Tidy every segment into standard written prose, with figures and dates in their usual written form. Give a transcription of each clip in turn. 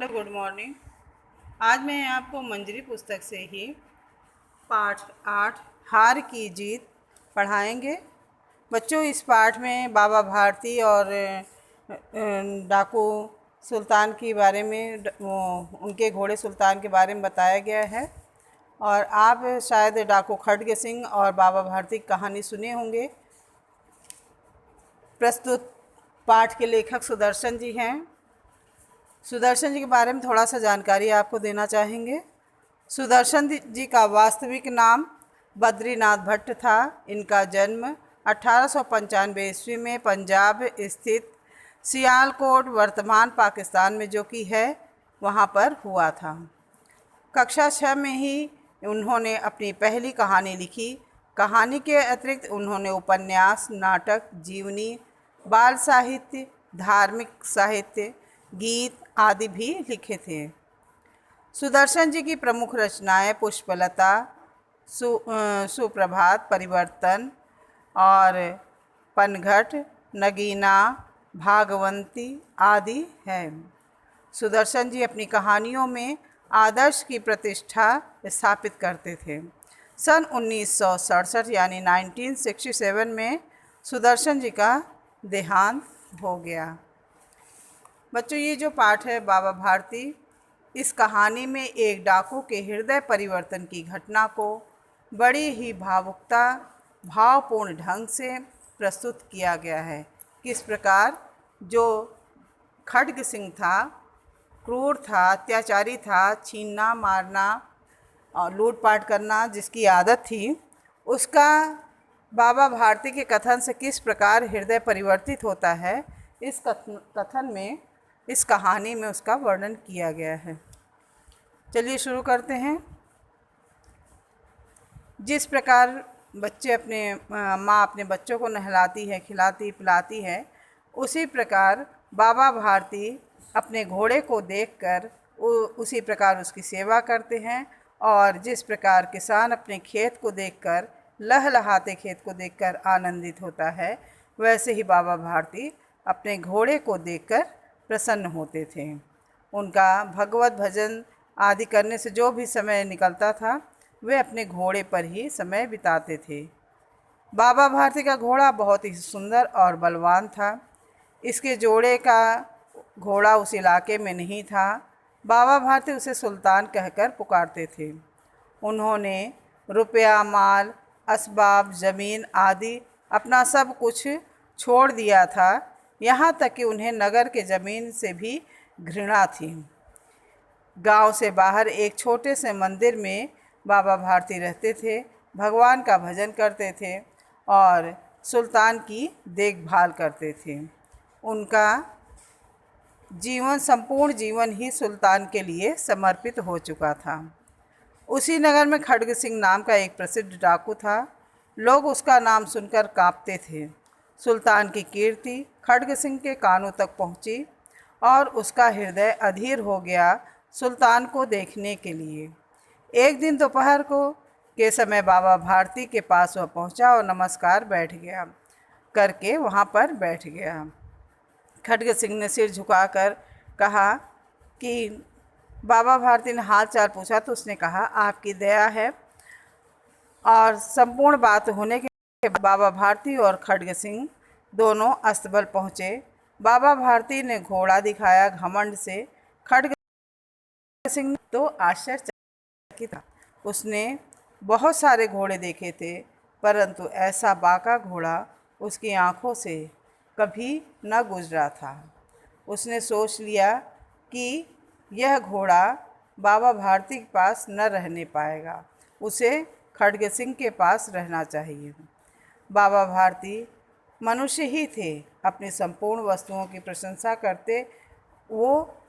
Hello, good morning. आज मैं आपको मंजरी पुस्तक से ही पाठ 8 हार की जीत पढ़ाएंगे। बच्चों, इस पाठ में बाबा भारती और डाकू सुल्तान के बारे में उनके घोड़े सुल्तान के बारे में बताया गया है। और आप शायद डाकू खड्ग सिंह और बाबा भारती की कहानी सुने होंगे। प्रस्तुत पाठ के लेखक सुदर्शन जी हैं। सुदर्शन जी के बारे में थोड़ा सा जानकारी आपको देना चाहेंगे। सुदर्शन जी का वास्तविक नाम बद्रीनाथ भट्ट था। इनका जन्म 1895 ईस्वी में पंजाब स्थित सियालकोट, वर्तमान पाकिस्तान में जो कि है, वहाँ पर हुआ था। कक्षा 6 में ही उन्होंने अपनी पहली कहानी लिखी। कहानी के अतिरिक्त उन्होंने उपन्यास, नाटक, जीवनी, बाल साहित्य, धार्मिक साहित्य, गीत आदि भी लिखे थे। सुदर्शन जी की प्रमुख रचनाएं पुष्पलता, सुप्रभात, परिवर्तन और पनघट, नगीना, भागवंती आदि हैं। सुदर्शन जी अपनी कहानियों में आदर्श की प्रतिष्ठा स्थापित करते थे। सन 1967 यानी 1967 में सुदर्शन जी का देहांत हो गया। बच्चों, ये जो पाठ है बाबा भारती, इस कहानी में एक डाकू के हृदय परिवर्तन की घटना को बड़ी ही भावपूर्ण ढंग से प्रस्तुत किया गया है। किस प्रकार जो खड्ग सिंह था, क्रूर था, अत्याचारी था, छीनना, मारना और लूटपाट करना जिसकी आदत थी, उसका बाबा भारती के कथन से किस प्रकार हृदय परिवर्तित होता है, इस कथन में, इस कहानी में उसका वर्णन किया गया है। चलिए शुरू करते हैं। जिस प्रकार माँ अपने बच्चों को नहलाती है, खिलाती पिलाती है, उसी प्रकार बाबा भारती अपने घोड़े को देखकर उसी प्रकार उसकी सेवा करते हैं। और जिस प्रकार किसान अपने खेत को देखकर, लहलहाते खेत को देखकर आनंदित होता है, वैसे ही बाबा भारती अपने घोड़े को देखकर प्रसन्न होते थे। उनका भगवत भजन आदि करने से जो भी समय निकलता था, वे अपने घोड़े पर ही समय बिताते थे। बाबा भारती का घोड़ा बहुत ही सुंदर और बलवान था। इसके जोड़े का घोड़ा उस इलाके में नहीं था। बाबा भारती उसे सुल्तान कहकर पुकारते थे। उन्होंने रुपया, माल, असबाब, ज़मीन आदि अपना सब कुछ छोड़ दिया था। यहाँ तक कि उन्हें नगर के ज़मीन से भी घृणा थी। गांव से बाहर एक छोटे से मंदिर में बाबा भारती रहते थे, भगवान का भजन करते थे और सुल्तान की देखभाल करते थे। उनका संपूर्ण जीवन ही सुल्तान के लिए समर्पित हो चुका था। उसी नगर में खड्ग सिंह नाम का एक प्रसिद्ध डाकू था। लोग उसका नाम सुनकर कांपते थे। सुल्तान की कीर्ति खड्ग सिंह के कानों तक पहुंची और उसका हृदय अधीर हो गया सुल्तान को देखने के लिए। एक दिन दोपहर के समय बाबा भारती के पास वह पहुंचा और नमस्कार करके वहां पर बैठ गया। खड्ग सिंह ने सिर झुकाकर कहा कि बाबा भारती ने हाल चाल पूछा तो उसने कहा, आपकी दया है। और संपूर्ण बात होने के बाबा भारती और खड्ग सिंह दोनों अस्तबल पहुँचे। बाबा भारती ने घोड़ा दिखाया घमंड से। खड्ग सिंह तो आश्चर्यचकित था। उसने बहुत सारे घोड़े देखे थे, परंतु ऐसा बाका घोड़ा उसकी आंखों से कभी न गुजरा था। उसने सोच लिया कि यह घोड़ा बाबा भारती के पास न रहने पाएगा, उसे खड्ग सिंह के पास रहना चाहिए। बाबा भारती मनुष्य ही थे, अपनी संपूर्ण वस्तुओं की प्रशंसा करते वो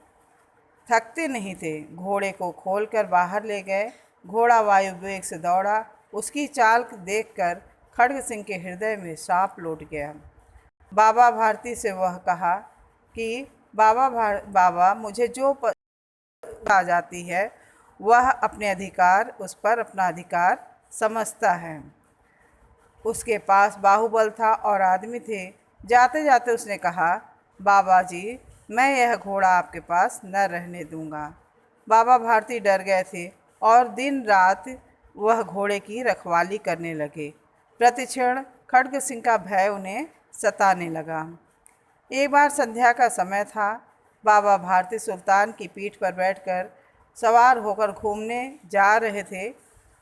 थकते नहीं थे। घोड़े को खोलकर बाहर ले गए। घोड़ा वायु वेग से दौड़ा। उसकी चाल देखकर खड्ग सिंह के हृदय में सांप लौट गया। बाबा भारती से वह कहा कि बाबा मुझे जो आ जाती है, वह उस पर अपना अधिकार समझता है। उसके पास बाहुबल था और आदमी थे। जाते जाते उसने कहा, बाबा जी, मैं यह घोड़ा आपके पास न रहने दूंगा। बाबा भारती डर गए थे और दिन रात वह घोड़े की रखवाली करने लगे। प्रतिक्षण खड्ग सिंह का भय उन्हें सताने लगा। एक बार संध्या का समय था। बाबा भारती सुल्तान की पीठ पर बैठकर सवार होकर घूमने जा रहे थे।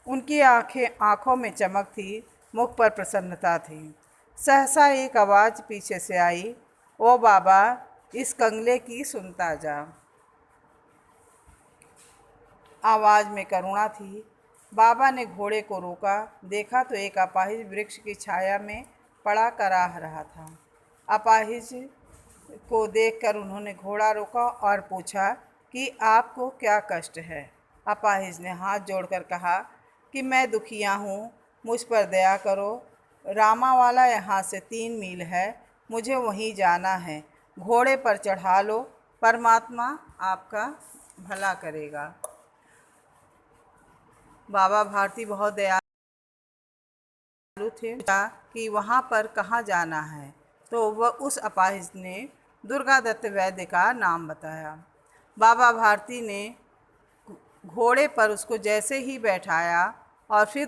उनकी आंखों में चमक थी, मुख पर प्रसन्नता थी। सहसा एक आवाज़ पीछे से आई, ओ बाबा, इस कंगले की सुनता जा। आवाज़ में करुणा थी। बाबा ने घोड़े को रोका। देखा तो एक अपाहिज वृक्ष की छाया में पड़ा कराह रहा था। अपाहिज को देखकर उन्होंने घोड़ा रोका और पूछा कि आपको क्या कष्ट है। अपाहिज ने हाथ जोड़कर कहा कि मैं दुखिया हूँ, मुझ पर दया करो। रामावाला यहाँ से 3 मील है, मुझे वहीं जाना है। घोड़े पर चढ़ा लो, परमात्मा आपका भला करेगा। बाबा भारती बहुत दयालु थे। कि वहाँ पर कहाँ जाना है, तो वह उस अपाहिज ने दुर्गा दत्त वैद्य का नाम बताया। बाबा भारती ने घोड़े पर उसको जैसे ही बैठाया और फिर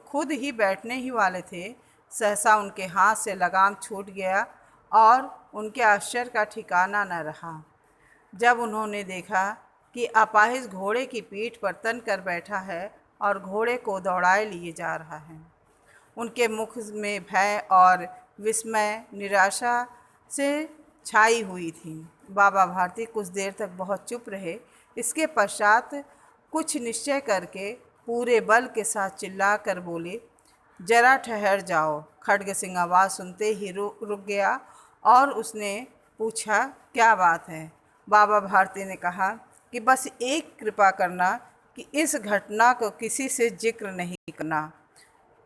खुद ही बैठने ही वाले थे, सहसा उनके हाथ से लगाम छूट गया और उनके आश्चर्य का ठिकाना न रहा जब उन्होंने देखा कि अपाहिज घोड़े की पीठ पर तन कर बैठा है और घोड़े को दौड़ाए लिए जा रहा है। उनके मुख में भय और विस्मय, निराशा से छाई हुई थी। बाबा भारती कुछ देर तक बहुत चुप रहे। इसके पश्चात कुछ निश्चय करके पूरे बल के साथ चिल्ला कर बोले, जरा ठहर जाओ। खड्ग सिंह आवाज़ सुनते ही रुक गया और उसने पूछा, क्या बात है। बाबा भारती ने कहा कि बस एक कृपा करना कि इस घटना को किसी से जिक्र नहीं करना।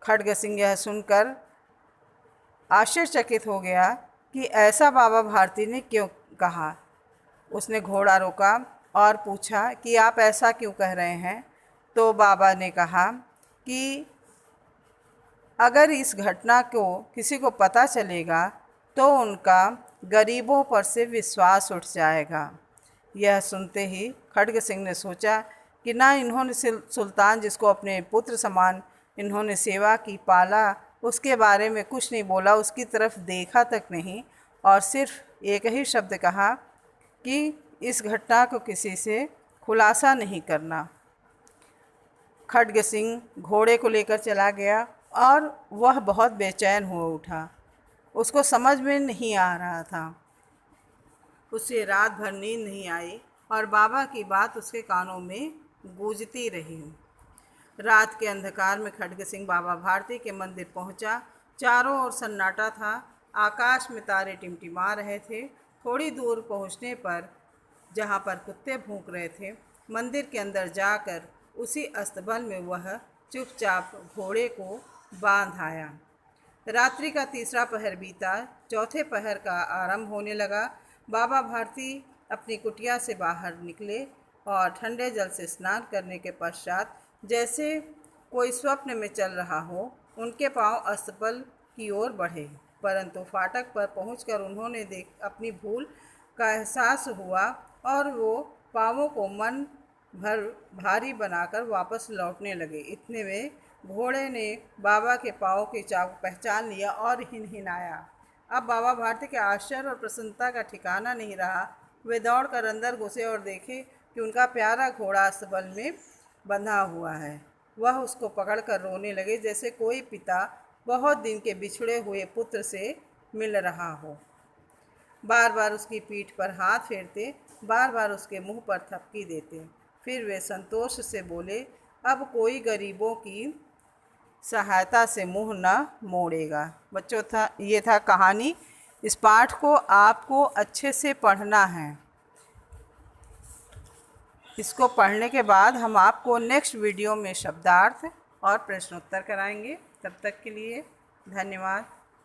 खड्ग सिंह यह सुनकर आश्चर्यचकित हो गया कि ऐसा बाबा भारती ने क्यों कहा। उसने घोड़ा रोका और पूछा कि आप ऐसा क्यों कह रहे हैं। तो बाबा ने कहा कि अगर इस घटना को किसी को पता चलेगा तो उनका गरीबों पर से विश्वास उठ जाएगा। यह सुनते ही खड्ग सिंह ने सोचा कि ना इन्होंने सुल्तान जिसको अपने पुत्र समान इन्होंने सेवा की, पाला, उसके बारे में कुछ नहीं बोला, उसकी तरफ देखा तक नहीं और सिर्फ एक ही शब्द कहा कि इस घटना को किसी से खुलासा नहीं करना। खड्ग सिंह घोड़े को लेकर चला गया और वह बहुत बेचैन हो उठा। उसको समझ में नहीं आ रहा था। उसे रात भर नींद नहीं आई और बाबा की बात उसके कानों में गूंजती रही। रात के अंधकार में खड्ग सिंह बाबा भारती के मंदिर पहुंचा। चारों ओर सन्नाटा था। आकाश में तारे टिमटिमा रहे थे। थोड़ी दूर पहुंचने पर, जहां पर कुत्ते भौंक रहे थे, मंदिर के अंदर जाकर उसी अस्तबल में वह चुपचाप घोड़े को बांध आया। रात्रि का तीसरा पहर बीता। चौथे पहर का आरंभ होने लगा। बाबा भारती अपनी कुटिया से बाहर निकले और ठंडे जल से स्नान करने के पश्चात जैसे कोई स्वप्न में चल रहा हो, उनके पांव अस्तबल की ओर बढ़े। परंतु फाटक पर पहुंचकर उन्होंने अपनी भूल का एहसास हुआ और वो पाँवों को मन भर भारी बनाकर वापस लौटने लगे। इतने में घोड़े ने बाबा के पाँव की चाल पहचान लिया और हिनहिनाया। अब बाबा भारती के आश्चर्य और प्रसन्नता का ठिकाना नहीं रहा। वे दौड़कर अंदर घुसे और देखे कि उनका प्यारा घोड़ा अस्तबल में बंधा हुआ है। वह उसको पकड़कर रोने लगे, जैसे कोई पिता बहुत दिन के बिछड़े हुए पुत्र से मिल रहा हो। बार बार उसकी पीठ पर हाथ फेरते, बार बार उसके मुंह पर थपकी देते। फिर वे संतोष से बोले, अब कोई गरीबों की सहायता से मुंह न मोड़ेगा। बच्चों, ये था कहानी। इस पाठ को आपको अच्छे से पढ़ना है। इसको पढ़ने के बाद हम आपको नेक्स्ट वीडियो में शब्दार्थ और प्रश्नोत्तर कराएंगे। तब तक के लिए धन्यवाद।